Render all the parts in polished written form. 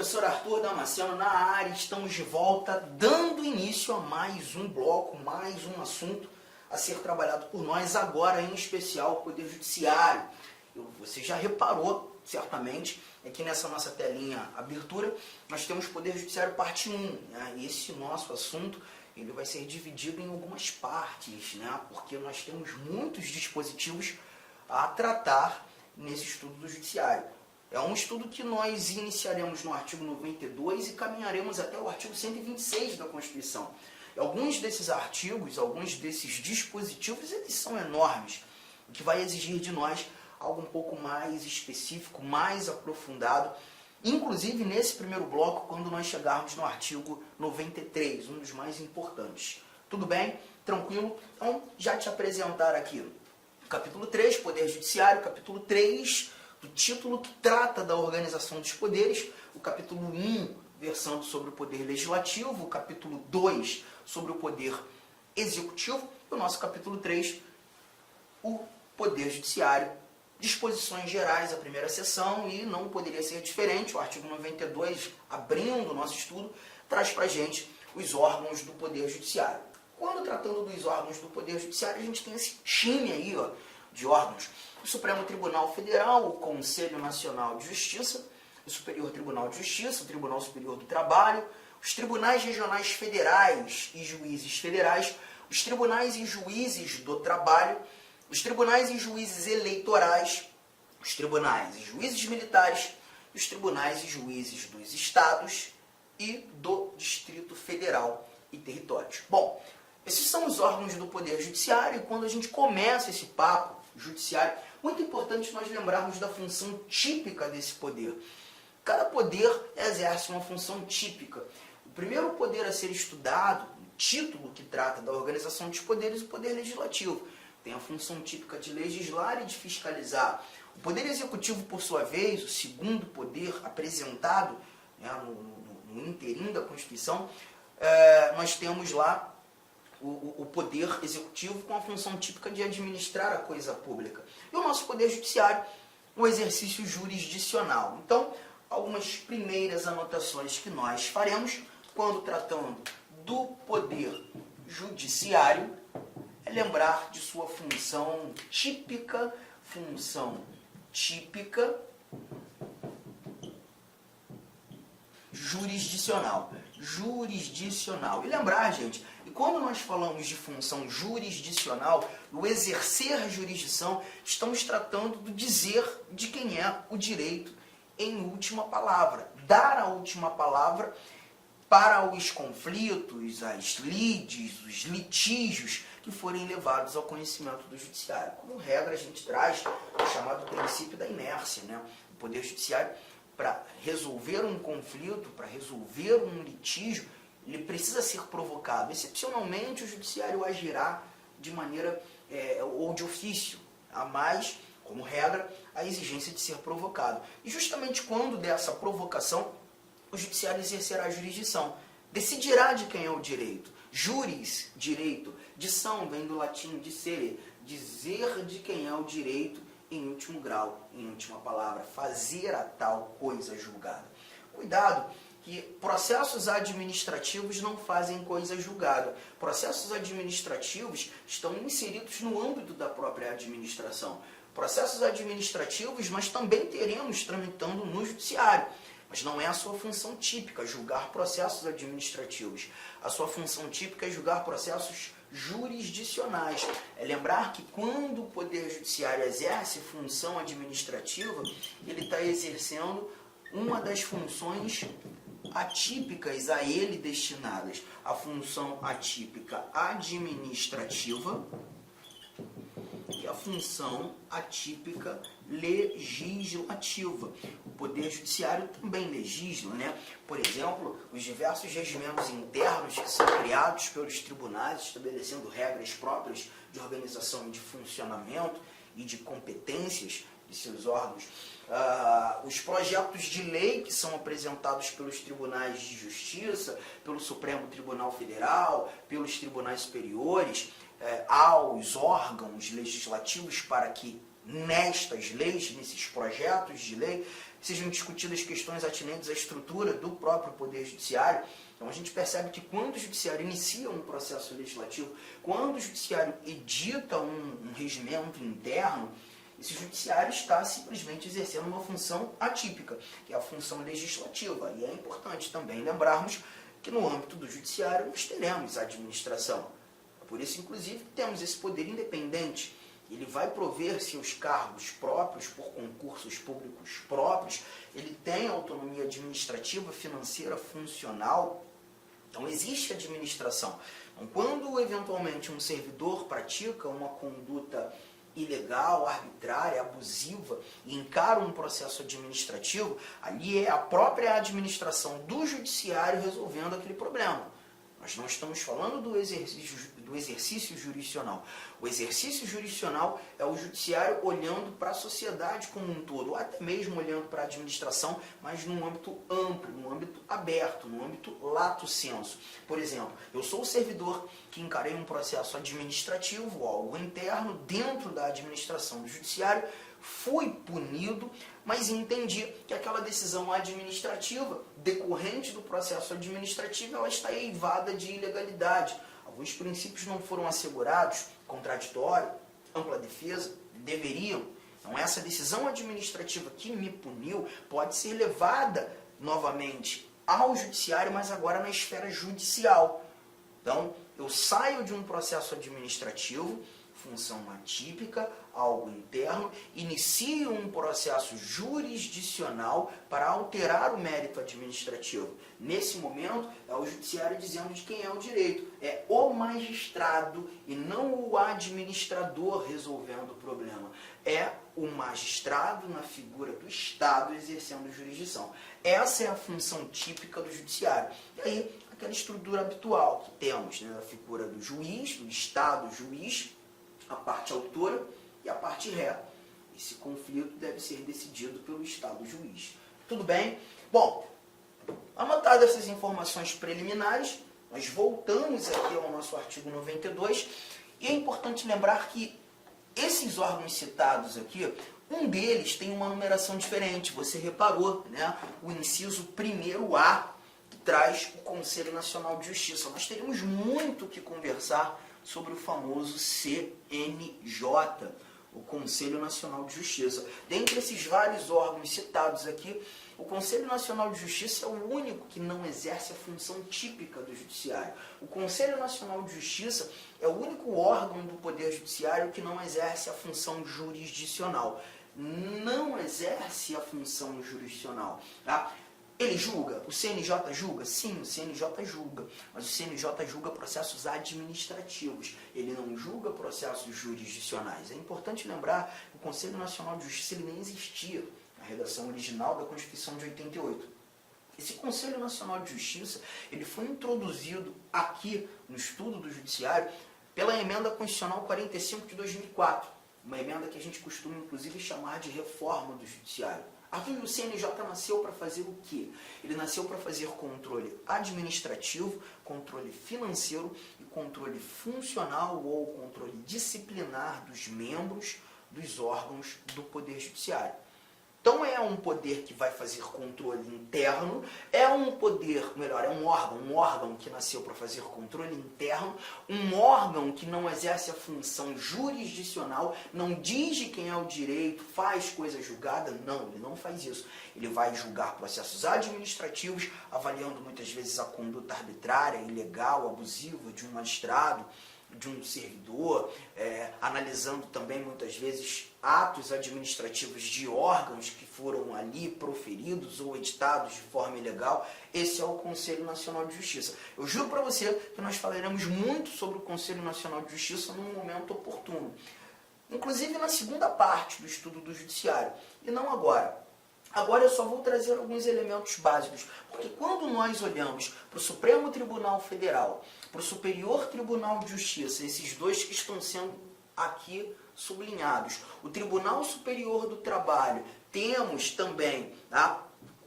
professor Arthur Damasceno na área, estamos de volta, dando início a mais um bloco, mais um assunto a ser trabalhado por nós, agora em especial o Poder Judiciário. Você já reparou, certamente, aqui nessa nossa telinha abertura, nós temos Poder Judiciário parte 1, né? Esse nosso assunto ele vai ser dividido em algumas partes, né? Porque nós temos muitos dispositivos a tratar nesse estudo do Judiciário. É um estudo que nós iniciaremos no artigo 92 e caminharemos até o artigo 126 da Constituição. E alguns desses artigos, alguns desses dispositivos, eles são enormes, o que vai exigir de nós algo um pouco mais específico, mais aprofundado, inclusive nesse primeiro bloco, quando nós chegarmos no artigo 93, um dos mais importantes. Tudo bem? Tranquilo? Então, já te apresentar aqui o capítulo 3, Poder Judiciário, capítulo 3, do título que trata da organização dos poderes, o capítulo 1, versando sobre o poder legislativo, o capítulo 2, sobre o poder executivo, e o nosso capítulo 3, o poder judiciário, disposições gerais, a primeira seção, e não poderia ser diferente, o artigo 92, abrindo o nosso estudo, traz para a gente os órgãos do poder judiciário. Quando tratando dos órgãos do poder judiciário, a gente tem esse time aí, ó, de órgãos: o Supremo Tribunal Federal, o Conselho Nacional de Justiça, o Superior Tribunal de Justiça, o Tribunal Superior do Trabalho, os Tribunais Regionais Federais e Juízes Federais, os Tribunais e Juízes do Trabalho, os Tribunais e Juízes Eleitorais, os Tribunais e Juízes Militares, os Tribunais e Juízes dos Estados e do Distrito Federal e Territórios. Bom, esses são os órgãos do Poder Judiciário, e quando a gente começa esse papo judiciário, muito importante nós lembrarmos da função típica desse poder. Cada poder exerce uma função típica. O primeiro poder a ser estudado, o título que trata da organização dos poderes, o poder legislativo. Tem a função típica de legislar e de fiscalizar. O poder executivo, por sua vez, o segundo poder apresentado, né, no inteirinho da Constituição, nós temos lá o poder executivo com a função típica de administrar a coisa pública. E o nosso poder judiciário, o exercício jurisdicional. Então, algumas primeiras anotações que nós faremos quando tratando do poder judiciário é lembrar de sua função típica jurisdicional. E lembrar, gente, e quando nós falamos de função jurisdicional, o exercer jurisdição, estamos tratando do dizer de quem é o direito em última palavra. Dar a última palavra para os conflitos, as lides, os litígios que forem levados ao conhecimento do judiciário. Como regra, a gente traz o chamado princípio da inércia, né? O poder judiciário, para resolver um conflito, para resolver um litígio, ele precisa ser provocado. Excepcionalmente, o judiciário agirá de maneira ou de ofício, a mais, como regra, a exigência de ser provocado. E justamente quando dessa provocação, o judiciário exercerá a jurisdição. Decidirá de quem é o direito. Juris, direito. Dição vem do latim dicere, dizer de quem é o direito em último grau, em última palavra, fazer a tal coisa julgada. Cuidado, que processos administrativos não fazem coisa julgada. Processos administrativos estão inseridos no âmbito da própria administração. Processos administrativos nós também teremos tramitando no judiciário, mas não é a sua função típica julgar processos administrativos. A sua função típica é julgar processos jurisdicionais. É lembrar que quando o Poder Judiciário exerce função administrativa, ele está exercendo uma das funções atípicas a ele destinadas. A função atípica administrativa e a função atípica legislativa. O Poder Judiciário também legisla, né? Por exemplo, os diversos regimentos internos que são criados pelos tribunais, estabelecendo regras próprias de organização e de funcionamento e de competências de seus órgãos. Os projetos de lei que são apresentados pelos tribunais de justiça, pelo Supremo Tribunal Federal, pelos tribunais superiores, aos órgãos legislativos para que nestas leis, nesses projetos de lei, sejam discutidas questões atinentes à estrutura do próprio Poder Judiciário. Então a gente percebe que quando o Judiciário inicia um processo legislativo, quando o Judiciário edita um regimento interno, esse Judiciário está simplesmente exercendo uma função atípica, que é a função legislativa. E é importante também lembrarmos que no âmbito do Judiciário nós teremos a administração. Por isso, inclusive, temos esse poder independente. Ele vai prover seus cargos próprios por concursos públicos próprios, ele tem autonomia administrativa, financeira, funcional. Então, existe administração. Então, quando, eventualmente, um servidor pratica uma conduta ilegal, arbitrária, abusiva, e encara um processo administrativo, ali é a própria administração do Judiciário resolvendo aquele problema. Nós não estamos falando do exercício jurisdicional. O exercício jurisdicional é o Judiciário olhando para a sociedade como um todo, ou até mesmo olhando para a administração, mas num âmbito amplo, num âmbito aberto, num âmbito lato sensu. Por exemplo, eu sou o servidor que encarei um processo administrativo, algo interno, dentro da administração do Judiciário, fui punido, mas entendi que aquela decisão administrativa, decorrente do processo administrativo, ela está eivada de ilegalidade. Alguns princípios não foram assegurados, contraditório, ampla defesa, deveriam. Então, essa decisão administrativa que me puniu pode ser levada novamente ao Judiciário, mas agora na esfera judicial. Então, eu saio de um processo administrativo, função atípica, algo interno, inicio um processo jurisdicional para alterar o mérito administrativo. Nesse momento, é o Judiciário dizendo de quem é o direito. É o magistrado e não o administrador resolvendo o problema. É o magistrado na figura do Estado exercendo jurisdição. Essa é a função típica do Judiciário. E aí, aquela estrutura habitual que temos, né, a figura do juiz, do Estado juiz, a parte autora e a parte ré. Esse conflito deve ser decidido pelo Estado juiz. Tudo bem? Bom, anotadas essas informações preliminares, nós voltamos aqui ao nosso artigo 92 e é importante lembrar que esses órgãos citados aqui, um deles tem uma numeração diferente. Você reparou, né? O inciso 1º-A, que traz o Conselho Nacional de Justiça. Nós teríamos muito que conversar sobre o famoso CNJ, o Conselho Nacional de Justiça. Dentre esses vários órgãos citados aqui, o Conselho Nacional de Justiça é o único que não exerce a função típica do Judiciário. O Conselho Nacional de Justiça é o único órgão do Poder Judiciário que não exerce a função jurisdicional. Não exerce a função jurisdicional, tá? Ele julga? O CNJ julga? Sim, o CNJ julga. Mas o CNJ julga processos administrativos. Ele não julga processos jurisdicionais. É importante lembrar que o Conselho Nacional de Justiça ele nem existia na redação original da Constituição de 88. Esse Conselho Nacional de Justiça ele foi introduzido aqui no estudo do Judiciário pela Emenda Constitucional 45 de 2004. Uma emenda que a gente costuma, inclusive, chamar de reforma do Judiciário. Aqui o CNJ nasceu para fazer o quê? Ele nasceu para fazer controle administrativo, controle financeiro e controle funcional ou controle disciplinar dos membros dos órgãos do Poder Judiciário. Então é um poder que vai fazer controle interno, é um poder, melhor, é um órgão que nasceu para fazer controle interno, um órgão que não exerce a função jurisdicional, não diz de quem é o direito, faz coisa julgada, não, ele não faz isso. Ele vai julgar processos administrativos, avaliando muitas vezes a conduta arbitrária, ilegal, abusiva de um magistrado, de um servidor, analisando também muitas vezes atos administrativos de órgãos que foram ali proferidos ou editados de forma ilegal. Esse é o Conselho Nacional de Justiça. Eu juro para você que nós falaremos muito sobre o Conselho Nacional de Justiça num momento oportuno. Inclusive na segunda parte do estudo do Judiciário, e não agora. Agora eu só vou trazer alguns elementos básicos, porque quando nós olhamos para o Supremo Tribunal Federal, para o Superior Tribunal de Justiça, esses dois que estão sendo aqui sublinhados, o Tribunal Superior do Trabalho, temos também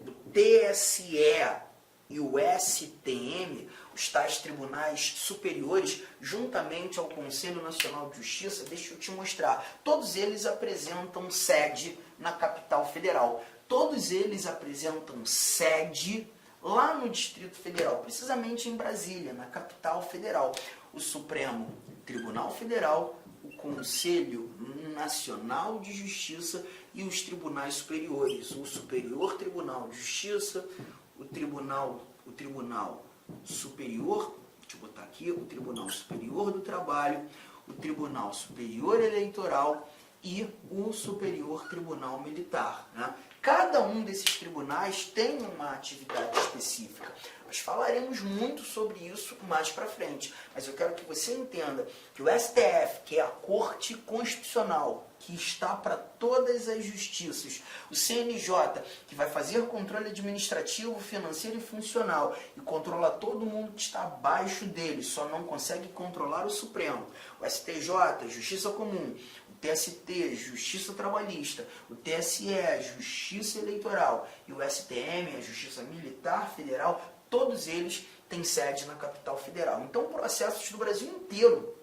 o TSE, e o STM, os tais tribunais superiores, juntamente ao Conselho Nacional de Justiça, deixa eu te mostrar, todos eles apresentam sede na capital federal. Todos eles apresentam sede lá no Distrito Federal, precisamente em Brasília, na capital federal. O Supremo Tribunal Federal, o Conselho Nacional de Justiça e os tribunais superiores, o Superior Tribunal de Justiça, o Tribunal Superior, deixa eu botar aqui, o Tribunal Superior do Trabalho, o Tribunal Superior Eleitoral e o Superior Tribunal Militar, né? Cada um desses tribunais tem uma atividade específica. Nós falaremos muito sobre isso mais para frente, mas eu quero que você entenda que o STF, que é a Corte Constitucional, que está para todas as justiças, o CNJ, que vai fazer controle administrativo, financeiro e funcional, e controla todo mundo que está abaixo dele, só não consegue controlar o Supremo, o STJ, Justiça Comum, TST, Justiça Trabalhista, o TSE, Justiça Eleitoral, e o STM, a Justiça Militar Federal, todos eles têm sede na capital federal. Então, processos do Brasil inteiro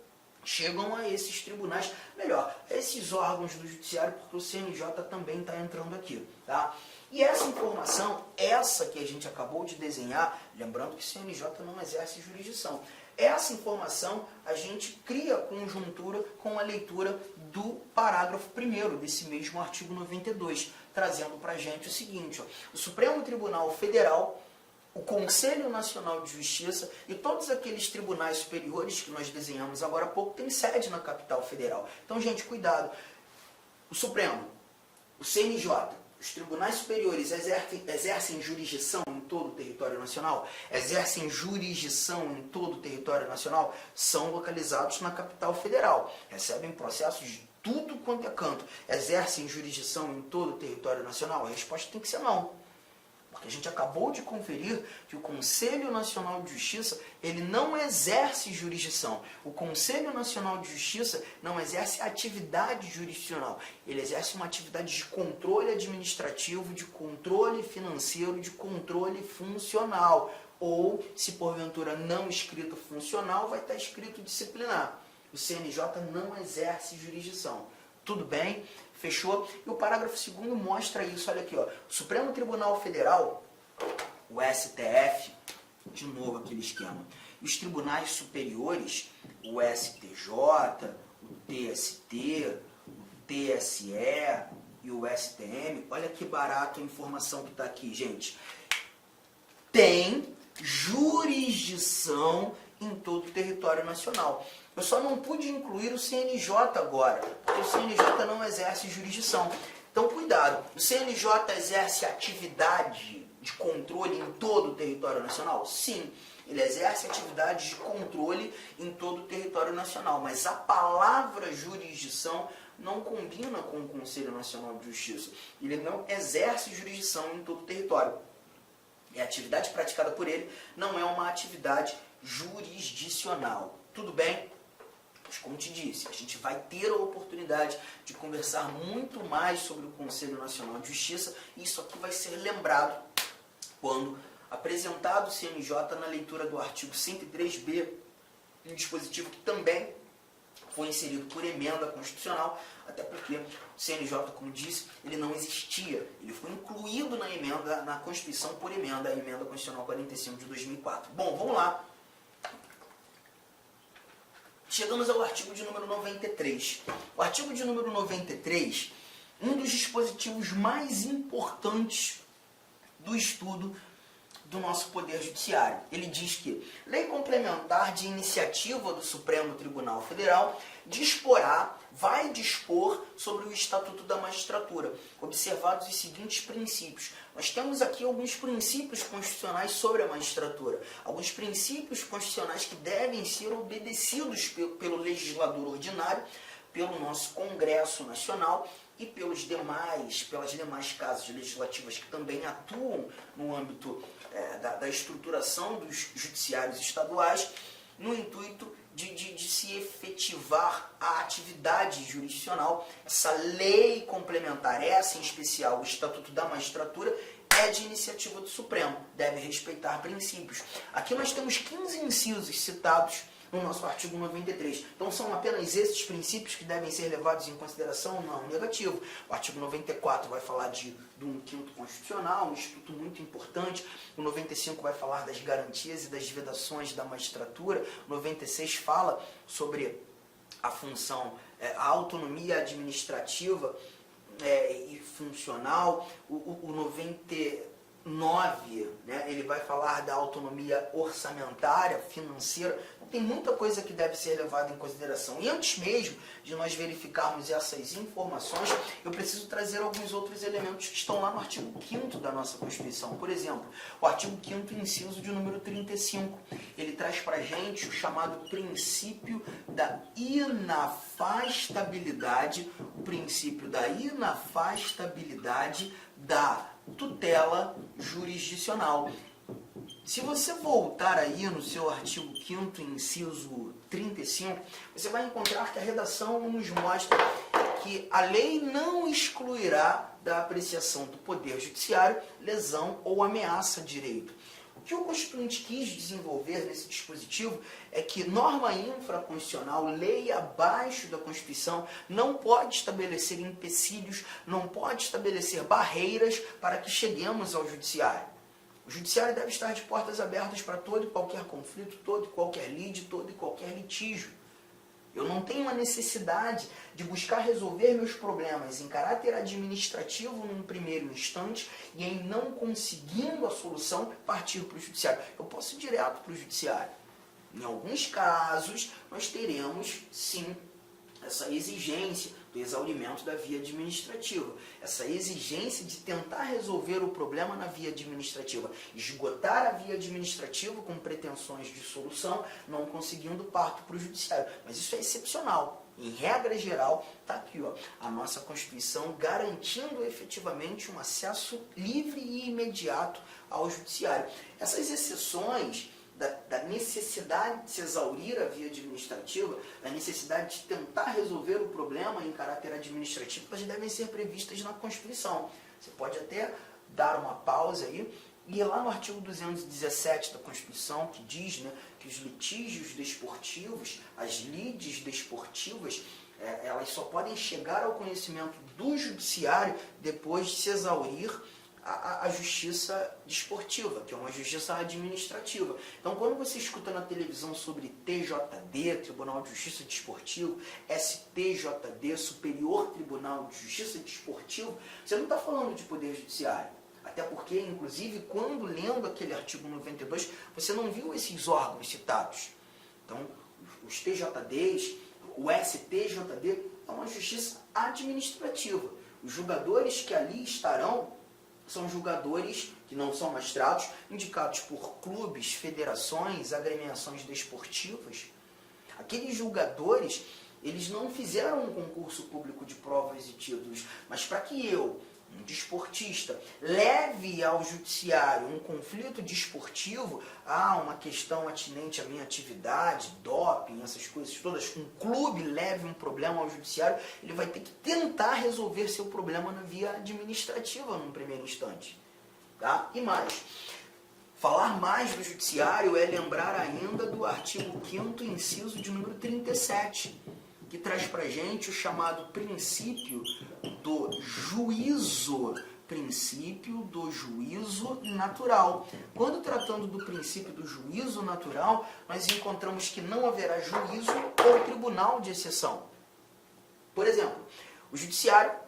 chegam a esses tribunais, melhor, a esses órgãos do judiciário, porque o CNJ também está entrando aqui, tá? E essa informação, essa que a gente acabou de desenhar, lembrando que o CNJ não exerce jurisdição, essa informação a gente cria conjuntura com a leitura do parágrafo 1º desse mesmo artigo 92, trazendo para a gente o seguinte, ó, o Supremo Tribunal Federal, o Conselho Nacional de Justiça e todos aqueles tribunais superiores que nós desenhamos agora há pouco têm sede na capital federal. Então, gente, cuidado. O Supremo, o CNJ, os tribunais superiores exercem jurisdição em todo o território nacional? Exercem jurisdição em todo o território nacional? São localizados na capital federal. Recebem processos de tudo quanto é canto. Exercem jurisdição em todo o território nacional? A resposta tem que ser não. Porque a gente acabou de conferir que o Conselho Nacional de Justiça, ele não exerce jurisdição. O Conselho Nacional de Justiça não exerce atividade jurisdicional. Ele exerce uma atividade de controle administrativo, de controle financeiro, de controle funcional. Ou, se porventura não escrito funcional, vai estar escrito disciplinar. O CNJ não exerce jurisdição. Tudo bem? Fechou? E o parágrafo 2º mostra isso. Olha aqui, ó. O Supremo Tribunal Federal, o STF, de novo aquele esquema, e os tribunais superiores, o STJ, o TST, o TSE e o STM, olha que barato a informação que está aqui, gente. Tem jurisdição em todo o território nacional. Eu só não pude incluir o CNJ agora, porque o CNJ não exerce jurisdição. Então, cuidado, o CNJ exerce atividade de controle em todo o território nacional? Sim, ele exerce atividade de controle em todo o território nacional, mas a palavra jurisdição não combina com o Conselho Nacional de Justiça. Ele não exerce jurisdição em todo o território. E a atividade praticada por ele não é uma atividade jurisdicional. Tudo bem? Mas, como te disse, a gente vai ter a oportunidade de conversar muito mais sobre o Conselho Nacional de Justiça e isso aqui vai ser lembrado quando apresentado o CNJ na leitura do artigo 103b, um dispositivo que também foi inserido por emenda constitucional, até porque o CNJ, como disse, ele não existia. Ele foi incluído na emenda, na Constituição por emenda, a emenda constitucional 45 de 2004. Bom, vamos lá. Chegamos ao artigo de número 93. O artigo de número 93, um dos dispositivos mais importantes do estudo do nosso Poder Judiciário. Ele diz que lei complementar de iniciativa do Supremo Tribunal Federal vai dispor sobre o Estatuto da Magistratura, observados os seguintes princípios. Nós temos aqui alguns princípios constitucionais sobre a magistratura, alguns princípios constitucionais que devem ser obedecidos pelo legislador ordinário, pelo nosso Congresso Nacional e pelas demais casas legislativas que também atuam no âmbito da estruturação dos judiciários estaduais, no intuito de se efetivar a atividade jurisdicional. Essa lei complementar, essa em especial, o Estatuto da Magistratura, é de iniciativa do Supremo, deve respeitar princípios. Aqui nós temos 15 incisos citados no nosso artigo 93. Então são apenas esses princípios que devem ser levados em consideração? Não, negativo. O artigo 94 vai falar de um quinto constitucional, um instituto muito importante. O 95 vai falar das garantias e das vedações da magistratura. O 96 fala sobre a função, a autonomia administrativa e funcional. O 99, né, ele vai falar da autonomia orçamentária, financeira. Tem muita coisa que deve ser levada em consideração. E antes mesmo de nós verificarmos essas informações, eu preciso trazer alguns outros elementos que estão lá no artigo 5º da nossa Constituição. Por exemplo, o artigo 5º, inciso de número 35. Ele traz para a gente o chamado princípio da inafastabilidade, o princípio da inafastabilidade da tutela jurisdicional. Se você voltar aí no seu artigo 5º, inciso 35, você vai encontrar que a redação nos mostra que a lei não excluirá da apreciação do Poder Judiciário lesão ou ameaça a direito. O que o Constituinte quis desenvolver nesse dispositivo é que norma infraconstitucional, lei abaixo da Constituição, não pode estabelecer empecilhos, não pode estabelecer barreiras para que cheguemos ao Judiciário. O Judiciário deve estar de portas abertas para todo e qualquer conflito, todo e qualquer lide, todo e qualquer litígio. Eu não tenho a necessidade de buscar resolver meus problemas em caráter administrativo num primeiro instante e em não conseguindo a solução partir para o Judiciário. Eu posso ir direto para o Judiciário. Em alguns casos, nós teremos, sim, essa exigência do exaurimento da via administrativa, essa exigência de tentar resolver o problema na via administrativa, esgotar a via administrativa com pretensões de solução, não conseguindo parto para o Judiciário. Mas isso é excepcional. Em regra geral, está aqui a nossa Constituição garantindo efetivamente um acesso livre e imediato ao Judiciário. Essas exceções da necessidade de se exaurir a via administrativa, da necessidade de tentar resolver o problema em caráter administrativo, elas devem ser previstas na Constituição. Você pode até dar uma pausa aí e ir lá no artigo 217 da Constituição, que diz, né, que os litígios desportivos, as lides desportivas, elas só podem chegar ao conhecimento do Judiciário depois de se exaurir a justiça desportiva, que é uma justiça administrativa. Então, quando você escuta na televisão sobre TJD, Tribunal de Justiça Desportivo, STJD, Superior Tribunal de Justiça Desportivo, você não está falando de Poder Judiciário. Até porque, inclusive, quando lendo aquele artigo 92, você não viu esses órgãos citados. Então, os TJDs, o STJD, é uma justiça administrativa. Os julgadores que ali estarão são julgadores que não são magistrados, indicados por clubes, federações, agremiações desportivas. Aqueles julgadores, eles não fizeram um concurso público de provas e títulos, mas para que eu, um desportista, leve ao judiciário um conflito desportivo, uma questão atinente à minha atividade, doping, essas coisas todas, um clube leve um problema ao judiciário, ele vai ter que tentar resolver seu problema na via administrativa num primeiro instante. Tá? E mais, falar mais do judiciário é lembrar ainda do artigo 5º, inciso de número 37, que traz para a gente o chamado princípio do juízo natural. Quando tratando do princípio do juízo natural, nós encontramos que não haverá juízo ou tribunal de exceção. Por exemplo, o judiciário,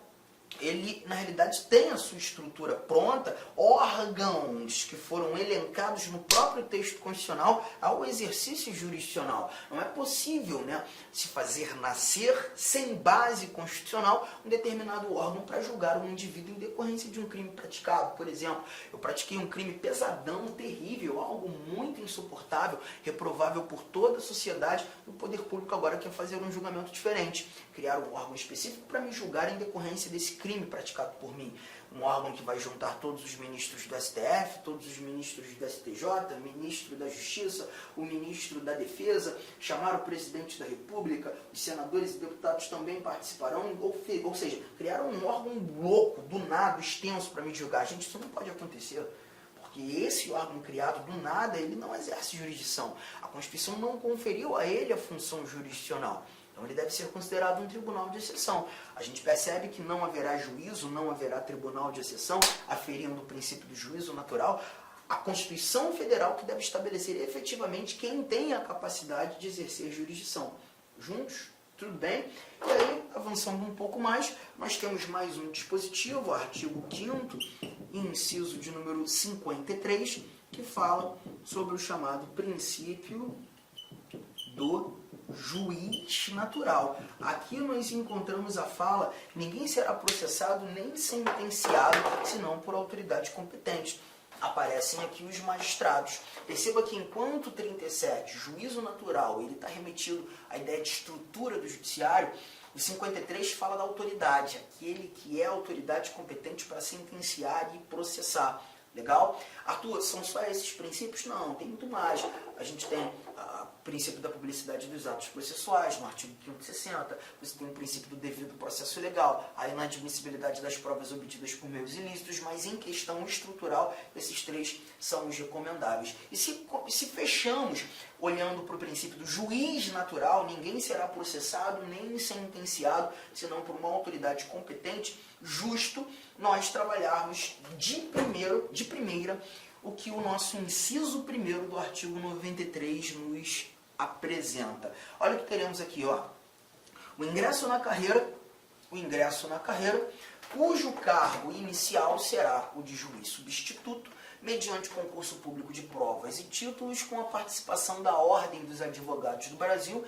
ele, na realidade, tem a sua estrutura pronta, órgãos que foram elencados no próprio texto constitucional ao exercício jurisdicional. Não é possível, né, se fazer nascer sem base constitucional um determinado órgão para julgar um indivíduo em decorrência de um crime praticado. Por exemplo, eu pratiquei um crime pesadão, terrível, algo muito insuportável, reprovável por toda a sociedade, e o poder público agora quer fazer um julgamento diferente, criar um órgão específico para me julgar em decorrência desse crime praticado por mim. um órgão que vai juntar todos os ministros do STF, todos os ministros do STJ, ministro da Justiça, o ministro da Defesa, chamar o presidente da República, os senadores e deputados também participarão, ou seja, criaram um órgão louco, do nada, extenso para me julgar. Gente, isso não pode acontecer. Porque esse órgão criado do nada, ele não exerce jurisdição. A Constituição não conferiu a ele a função jurisdicional. Então ele deve ser considerado um tribunal de exceção. A gente percebe que não haverá juízo, não haverá tribunal de exceção, aferindo o princípio do juízo natural. A Constituição Federal que deve estabelecer efetivamente quem tem a capacidade de exercer jurisdição. Juntos? Tudo bem? E aí, avançando um pouco mais, nós temos mais um dispositivo, o artigo 5º, inciso de número 53, que fala sobre o chamado princípio do juiz natural. Aqui nós encontramos a fala: ninguém será processado nem sentenciado, senão por autoridade competente. Aparecem aqui os magistrados. Perceba que enquanto 37, juízo natural, ele está remetido à ideia de estrutura do judiciário, o 53 fala da autoridade, aquele que é a autoridade competente para sentenciar e processar. Legal? Arthur, são só esses princípios? Não, tem muito mais. A gente tem o princípio da publicidade dos atos processuais, no artigo 560. Você tem o princípio do devido processo legal, a inadmissibilidade das provas obtidas por meios ilícitos, mas em questão estrutural, esses três são os recomendáveis. E se fechamos olhando para o princípio do juiz natural, ninguém será processado nem sentenciado, senão por uma autoridade competente, justo nós trabalharmos de primeira o que o nosso inciso 1º do artigo 93 nos apresenta. Olha o que teremos aqui, ó. O ingresso na carreira, cujo cargo inicial será o de juiz substituto, mediante concurso público de provas e títulos, com a participação da Ordem dos Advogados do Brasil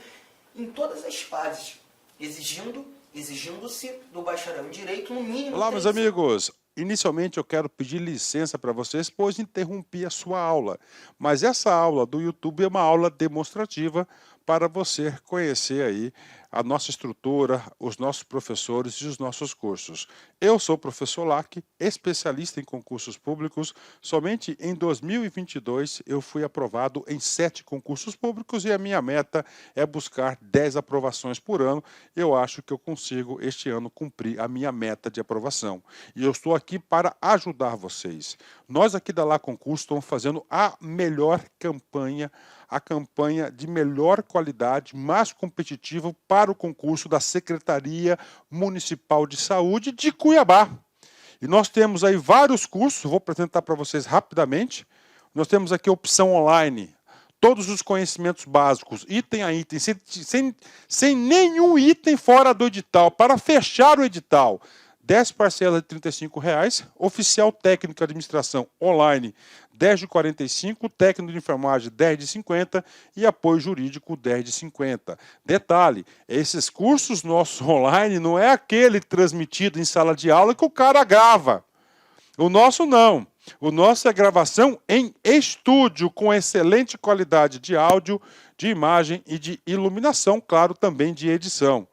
em todas as fases, exigindo-se do bacharel em Direito no mínimo... Olá, meus amigos! Inicialmente eu quero pedir licença para vocês, pois interrompi a sua aula. Mas essa aula do YouTube é uma aula demonstrativa para você conhecer aí a nossa estrutura, os nossos professores e os nossos cursos. Eu sou o professor Lac, especialista em concursos públicos. Somente em 2022 eu fui aprovado em 7 concursos públicos e a minha meta é buscar 10 aprovações por ano. Eu acho que eu consigo este ano cumprir a minha meta de aprovação. E eu estou aqui para ajudar vocês. Nós aqui da Lá Concurso estamos fazendo a melhor campanha, a campanha de melhor qualidade, mais competitiva para o concurso da Secretaria Municipal de Saúde de Cuiabá. E nós temos aí vários cursos, vou apresentar para vocês rapidamente. Nós temos aqui a opção online, todos os conhecimentos básicos, item a item, sem nenhum item fora do edital, para fechar o edital. 10 parcelas de R$ 35,00, oficial técnico de administração online 10 de 45, técnico de enfermagem 10 de 50 e apoio jurídico 10 de 50. Detalhe, esses cursos nossos online não é aquele transmitido em sala de aula que o cara grava. O nosso não. O nosso é gravação em estúdio com excelente qualidade de áudio, de imagem e de iluminação, claro, também de edição.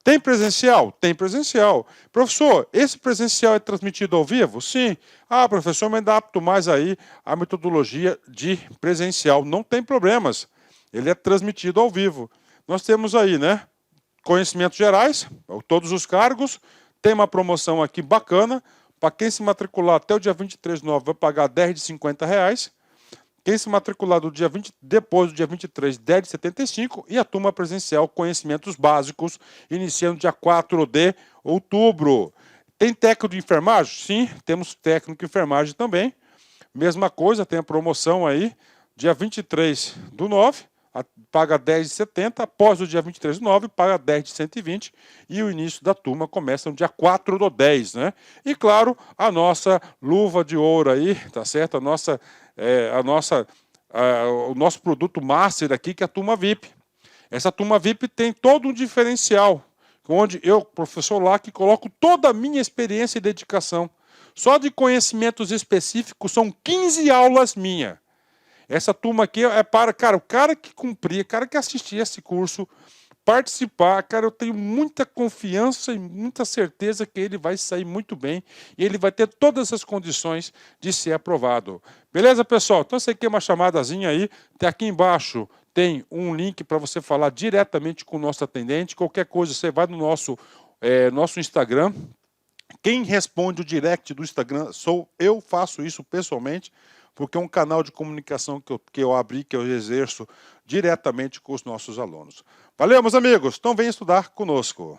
Tem presencial? Tem presencial. Professor, esse presencial é transmitido ao vivo? Sim. Ah, professor, me adapto mais aí à metodologia de presencial. Não tem problemas. Ele é transmitido ao vivo. Nós temos aí, né? Conhecimentos gerais, todos os cargos. Tem uma promoção aqui bacana. Para quem se matricular até o dia 23/9 vai pagar 10 de R$50. Quem se matricular depois do dia 23, 10 de 75, e a turma presencial Conhecimentos Básicos, iniciando dia 4 de outubro. Tem técnico de enfermagem? Sim, temos técnico de enfermagem também. Mesma coisa, tem a promoção aí, dia 23/9, paga 10 de 70, após o dia 23/9, paga 10 de 120, e o início da turma começa no dia 4/10, né? E claro, a nossa luva de ouro aí, tá certo? O nosso produto master aqui, que é a turma VIP. Essa turma VIP tem todo um diferencial, onde eu, professor Lac, coloco toda a minha experiência e dedicação. Só de conhecimentos específicos são 15 aulas minhas. Essa turma aqui é para, cara, o cara que cumpria, o cara que assistia esse curso, participar, cara, eu tenho muita confiança e muita certeza que ele vai sair muito bem e ele vai ter todas as condições de ser aprovado. Beleza, pessoal? Então, você quer uma chamadazinha aí, tá aqui embaixo tem um link para você falar diretamente com o nosso atendente. Qualquer coisa, você vai no nosso Instagram. Quem responde o direct do Instagram sou eu, faço isso pessoalmente, porque é um canal de comunicação que eu abri, que eu exerço diretamente com os nossos alunos. Valeu, meus amigos. Então, venha estudar conosco.